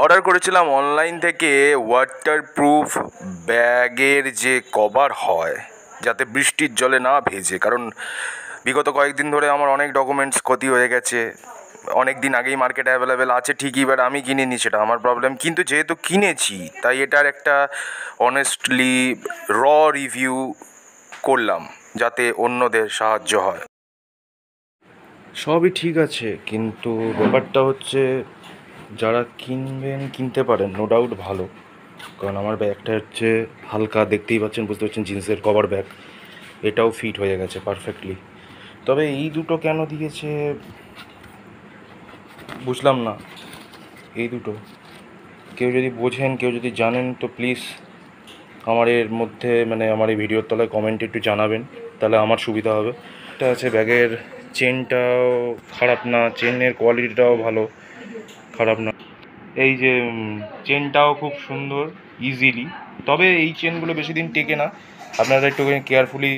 Order করেছিলাম online থেকে waterproof ব্যাগের যে কভার হয় যাতে বৃষ্টির জলে না ভেজে, কারণ বিগত কয়েকদিন ধরে আমার অনেক ডকুমেন্টস ক্ষতি হয়ে গেছে। অনেক দিন আগেই মার্কেটে অ্যাভেলেবেল আছে ঠিকই, বাট আমি কিনিনি, সেটা আমার প্রবলেম। কিন্তু যেহেতু কিনেছি তাই এটার একটা অনেস্টলি র রিভিউ করলাম যাতে অন্যদের সাহায্য হয়। সবই ঠিক আছে, কিন্তু ব্যাপারটা হচ্ছে যারা কিনতে পারেন নো ডাউট ভালো, কারণ আমার ব্যাগটা হচ্ছে হালকা, দেখতেই পাচ্ছেন, বুঝতে পারছেন, জিন্সের কভার ব্যাগ, এটাও ফিট হয়ে গেছে পারফেক্টলি। তবে এই দুটো কেন দিয়েছে বুঝলাম না। এই দুটো কেউ যদি বোঝেন, কেউ যদি জানেন তো প্লিজ আমার এর মধ্যে আমার এই ভিডিওর তলায় কমেন্টে একটু জানাবেন, তাহলে আমার সুবিধা হবে। এটা আছে ব্যাগের চেনটাও খারাপ না, চেনের কোয়ালিটিটাও ভালো, খারাপ না। এই যে চেনটাও খুব সুন্দর, ইজিলি। তবে এই চেনগুলো বেশি দিন টেকে না, আপনারা একটুখানি কেয়ারফুলি।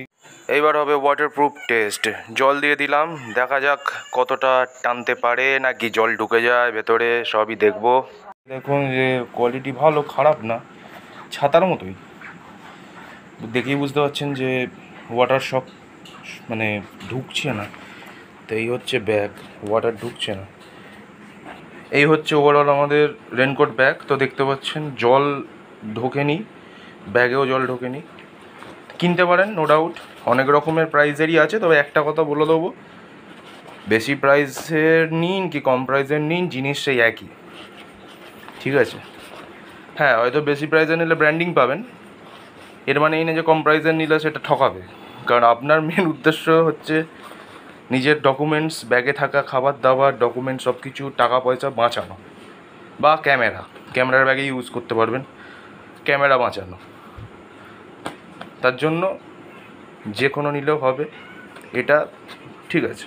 এইবার হবে ওয়াটারপ্রুফ টেস্ট। জল দিয়ে দিলাম, দেখা যাক কতটা টানতে পারে, নাকি জল ঢুকে যায় ভেতরে, সবই দেখব। দেখুন যে কোয়ালিটি ভালো, খারাপ না, ছাতার মতোই। দেখেই বুঝতে পারছেন যে ওয়াটার শক ঢুকছে না। তো এই হচ্ছে ব্যাগ, ওয়াটার ঢুকছে না। এই হচ্ছে ওভারঅল আমাদের রেনকোট ব্যাগ। তো দেখতে পাচ্ছেন জল ঢোকেনি, ব্যাগেও জল ঢোকেনি। কিনতে পারেন নো ডাউট, অনেক রকমের প্রাইসেরই আছে। তবে একটা কথা বলে দেবো, বেশি প্রাইসের নিন কি কম প্রাইসের নিন, জিনিস সেই একই, ঠিক আছে? হ্যাঁ, হয়তো বেশি প্রাইসের নিলে ব্র্যান্ডিং পাবেন, এর মানে এই না যে কম প্রাইসের নিলে সেটা ঠকাবে। কারণ আপনার মেন উদ্দেশ্য হচ্ছে নিজের ডকুমেন্টস, ব্যাগে থাকা খাবার দাবার, ডকুমেন্টস সব কিছু, টাকা পয়সা বাঁচানো, বা ক্যামেরার ব্যাগে ইউজ করতে পারবেন, ক্যামেরা বাঁচানো। তার জন্য যে কোনো নিলেও হবে, এটা ঠিক আছে।